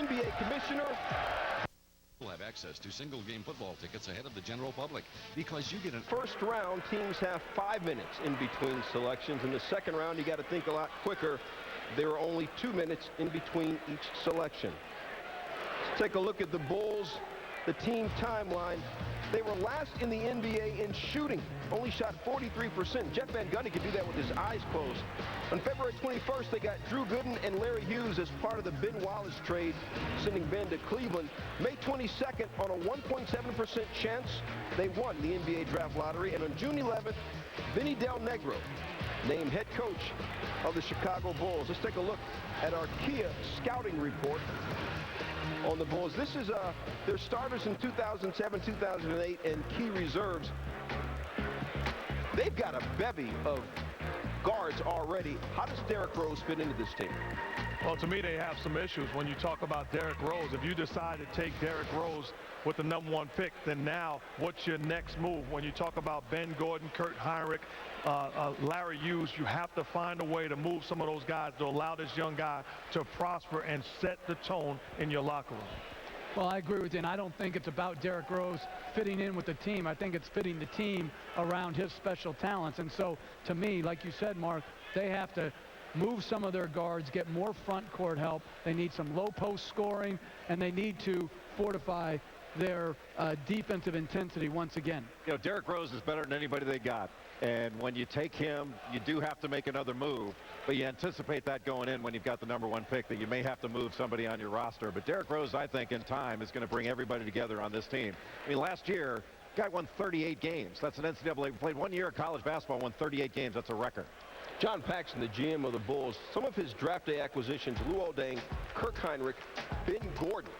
NBA commissioner Will have access to single-game football tickets ahead of the general public because you get an first round. Teams have 5 minutes in between selections. In the second round, you got to think a lot quicker. There are only 2 minutes in between each selection. Let's take a look at the Bulls, the team timeline. They were last in the NBA in shooting, only shot 43%. Jeff Van Gundy could do that with his eyes closed. On February 21st, they got Drew Gooden and Larry Hughes as part of the Ben Wallace trade, sending Ben to Cleveland. May 22nd, on a 1.7% chance, they won the NBA draft lottery. And on June 11th, Vinny Del Negro named head coach of the Chicago Bulls. Let's take a look at our Kia scouting report on the Bulls. This is their starters in 2007, 2008, and key reserves. They've got a bevy of guards already. How does Derrick Rose fit into this team? Well, to me, they have some issues. When you talk about Derrick Rose, if you decide to take Derrick Rose with the #1 pick, then now what's your next move? When you talk about Ben Gordon, Kurt Heinrich, Larry Hughes, you have to find a way to move some of those guys to allow this young guy to prosper and set the tone in your locker room. Well, I agree with you, and I don't think it's about Derrick Rose fitting in with the team. I think it's fitting the team around his special talents. And so, to me, like you said, Mark, they have to move some of their guards, get more front court help. They need some low post scoring, and they need to fortify their defensive intensity once again. You know, Derrick Rose is better than anybody they got. And when you take him, you do have to make another move. But you anticipate that going in when you've got the #1 pick, that you may have to move somebody on your roster. But Derrick Rose, I think, in time, is going to bring everybody together on this team. I mean, last year, the guy won 38 games. That's an NCAA. Played 1 year of college basketball, won 38 games. That's a record. John Paxson, the GM of the Bulls, some of his draft day acquisitions, Luol Deng, Kirk Heinrich, Ben Gordon.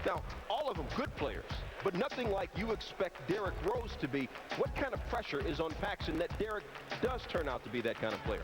Now, all of them good players, but nothing like you expect Derrick Rose to be. What kind of pressure is on Paxson that Derrick does turn out to be that kind of player?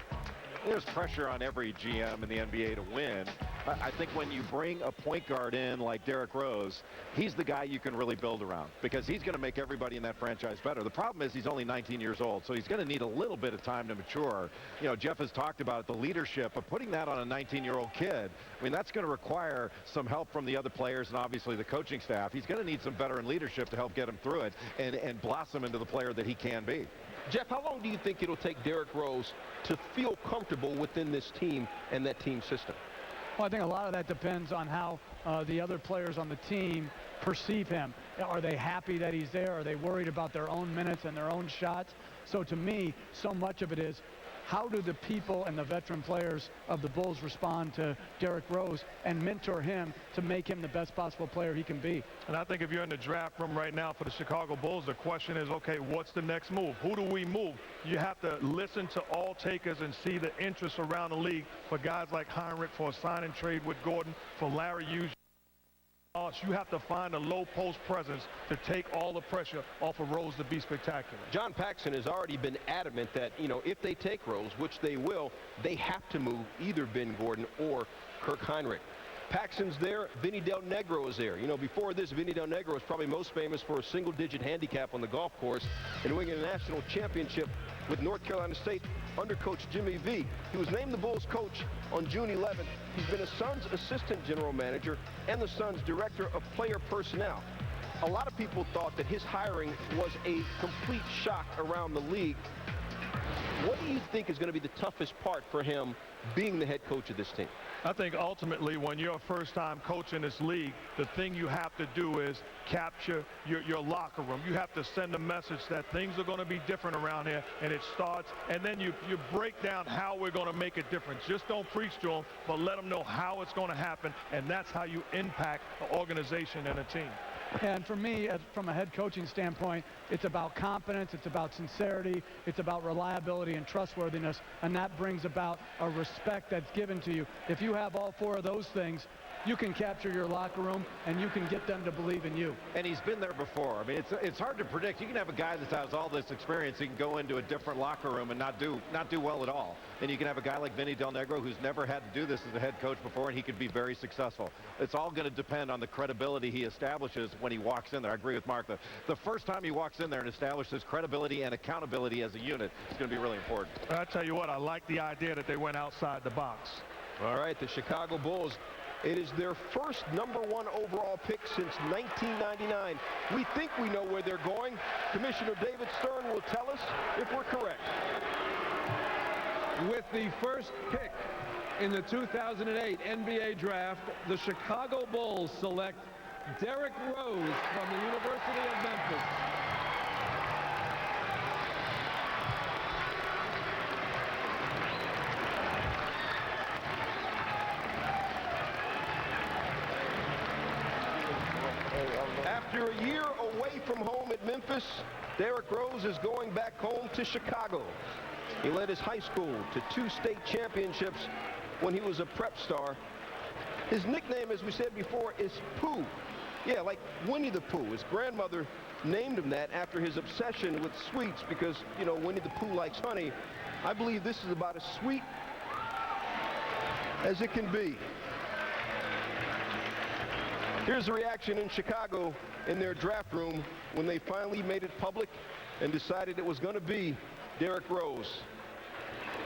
There's pressure on every GM in the NBA to win. I think when you bring a point guard in like Derrick Rose, he's the guy you can really build around because he's going to make everybody in that franchise better. The problem is he's only 19 years old, so he's going to need a little bit of time to mature. You know, Jeff has talked about the leadership, but putting that on a 19-year-old kid, I mean, that's going to require some help from the other players and obviously the coaching staff. He's going to need some veteran leadership to help get him through it and blossom into the player that he can be. Jeff, how long do you think it'll take Derrick Rose to feel comfortable within this team and that team system? Well, I think a lot of that depends on how the other players on the team perceive him. Are they happy that he's there? Are they worried about their own minutes and their own shots? So to me, so much of it is, how do the people and the veteran players of the Bulls respond to Derrick Rose and mentor him to make him the best possible player he can be? And I think if you're in the draft room right now for the Chicago Bulls, the question is, okay, what's the next move? Who do we move? You have to listen to all takers and see the interest around the league for guys like Heinrich, for a sign and trade with Gordon, for Larry Hughes. You have to find a low post presence to take all the pressure off of Rose to be spectacular. John Paxson has already been adamant that, you know, if they take Rose, which they will, they have to move either Ben Gordon or Kirk Heinrich. Paxson's there. Vinny Del Negro is there. You know, before this, Vinny Del Negro is probably most famous for a single-digit handicap on the golf course and winning a national championship with North Carolina State under Coach Jimmy V. He was named the Bulls coach on June 11th. He's been a Suns assistant general manager and the Suns director of player personnel. A lot of people thought that his hiring was a complete shock around the league. What do you think is going to be the toughest part for him being the head coach of this team? I think ultimately when you're a first-time coach in this league, the thing you have to do is capture your locker room. You have to send a message that things are going to be different around here, and it starts, and then you break down how we're going to make a difference. Just don't preach to them, but let them know how it's going to happen, and that's how you impact an organization and a team. And for me, from a head coaching standpoint, it's about confidence, it's about sincerity, it's about reliability and trustworthiness, and that brings about a respect that's given to you. If you have all four of those things, you can capture your locker room and you can get them to believe in you. And he's been there before. I mean, it's hard to predict. You can have a guy that has all this experience. He can go into a different locker room and not do well at all. And you can have a guy like Vinny Del Negro who's never had to do this as a head coach before, and he could be very successful. It's all going to depend on the credibility he establishes when he walks in there. I agree with Mark. The first time he walks in there and establishes credibility and accountability as a unit, it's going to be really important. I tell you what, I like the idea that they went outside the box. All right, the Chicago Bulls It is their first #1 overall pick since 1999. We think we know where they're going. Commissioner David Stern will tell us if we're correct. With the first pick in the 2008 NBA draft, the Chicago Bulls select Derrick Rose from the University of Memphis. After a year away from home at Memphis, Derrick Rose is going back home to Chicago. He led his high school to 2 state championships when he was a prep star. His nickname, as we said before, is Pooh. Yeah, like Winnie the Pooh. His grandmother named him that after his obsession with sweets because, you know, Winnie the Pooh likes honey. I believe this is about as sweet as it can be. Here's the reaction in Chicago in their draft room when they finally made it public and decided it was going to be Derrick Rose.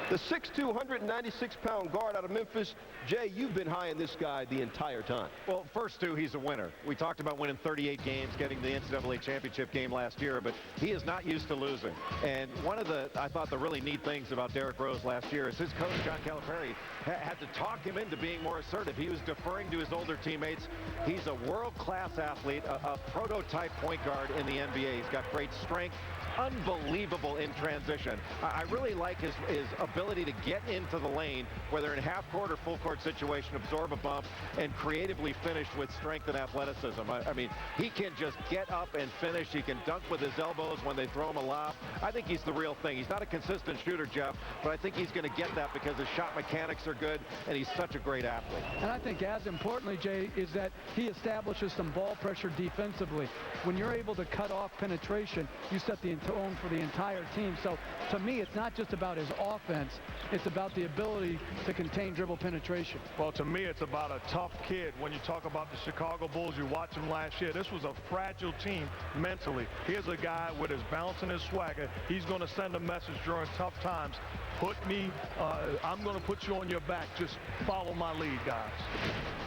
The 6'2", 196-pound guard out of Memphis. Jay, you've been high on this guy the entire time. Well, first, Stu, he's a winner. We talked about winning 38 games, getting the NCAA championship game last year, but he is not used to losing. And one of the, I thought, the really neat things about Derrick Rose last year is his coach, John Calipari, had to talk him into being more assertive. He was deferring to his older teammates. He's a world-class athlete, a prototype point guard in the NBA. He's got great strength, unbelievable in transition. I really like his ability to get into the lane, whether in half-court or full-court situation, absorb a bump, and creatively finish with strength and athleticism. I mean, he can just get up and finish. He can dunk with his elbows when they throw him a lob. I think he's the real thing. He's not a consistent shooter, Jeff, but I think he's going to get that because his shot mechanics are good, and he's such a great athlete. And I think as importantly, Jay, is that he establishes some ball pressure defensively. When you're able to cut off penetration, you set the tone for the entire team. So to me, it's not just about his offense, it's about the ability to contain dribble penetration. Well, to me, it's about a tough kid. When you talk about the Chicago Bulls, you watch him last year. This was a fragile team mentally. Here's a guy with his bounce and his swagger. He's going to send a message during tough times. I'm going to put you on your back. Just follow my lead, guys.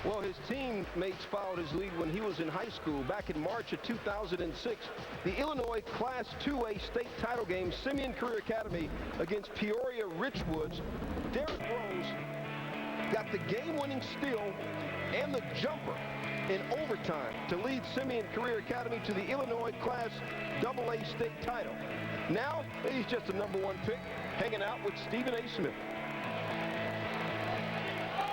Well, his teammates followed his lead when he was in high school. Back in March of 2006, the Illinois Class 2A state title game, Simeon Career Academy against Peoria Richwoods. Derrick Rose got the game-winning steal and the jumper in overtime to lead Simeon Career Academy to the Illinois Class AA state title. Now, he's just a #1 pick, hanging out with Stephen A. Smith.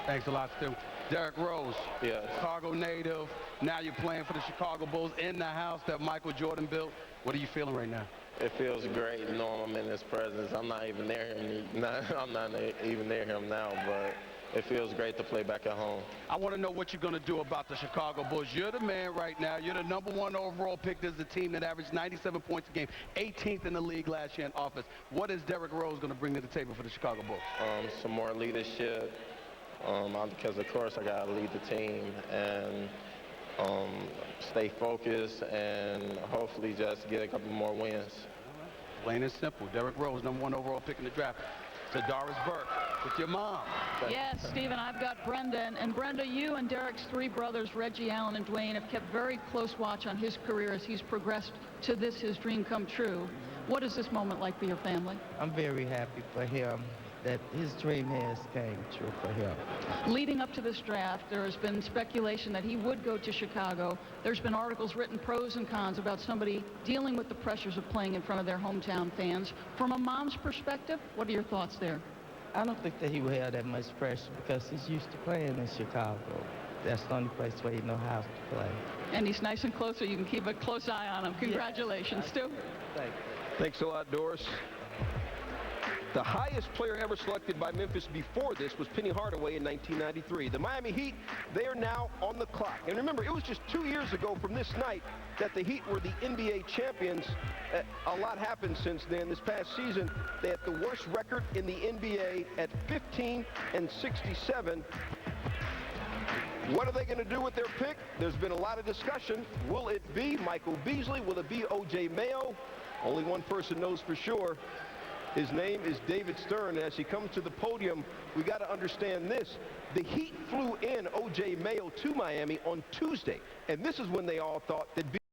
Thanks a lot, Stu. Derrick Rose, Chicago native. Now you're playing for the Chicago Bulls in the house that Michael Jordan built. What are you feeling right now? It feels great knowing I'm in his presence. I'm not even near him. I'm not even near him now, but it feels great to play back at home. I want to know what you're going to do about the Chicago Bulls. You're the man right now. You're the #1 overall pick. This is a team that averaged 97 points a game, 18th in the league last year in offense. What is Derrick Rose going to bring to the table for the Chicago Bulls? Some more leadership, because of course I got to lead the team and stay focused and hopefully just get a couple more wins. Plain and simple. Derrick Rose, #1 overall pick in the draft. To Doris Burke with your mom. Yes, Stephen, I've got Brenda. And Brenda, you and Derrick's 3 brothers, Reggie, Allen, and Dwayne, have kept very close watch on his career as he's progressed to this, his dream come true. What is this moment like for your family? I'm very happy for him that his dream has came true for him. Leading up to this draft, there has been speculation that he would go to Chicago. There's been articles written, pros and cons, about somebody dealing with the pressures of playing in front of their hometown fans. From a mom's perspective, what are your thoughts there? I don't think that he will have that much pressure because he's used to playing in Chicago. That's the only place where he knows how to play. And he's nice and close, so you can keep a close eye on him. Congratulations, Stu. Thanks a lot, Doris. The highest player ever selected by Memphis before this was Penny Hardaway in 1993. The Miami Heat, they are now on the clock. And remember, it was just 2 years ago from this night that the Heat were the NBA champions. A lot happened since then. This past season, they had the worst record in the NBA at 15-67. What are they going to do with their pick? There's been a lot of discussion. Will it be Michael Beasley? Will it be O.J. Mayo? Only one person knows for sure. His name is David Stern. As he comes to the podium, we got to understand this. The Heat flew in O.J. Mayo to Miami on Tuesday, and this is when they all thought that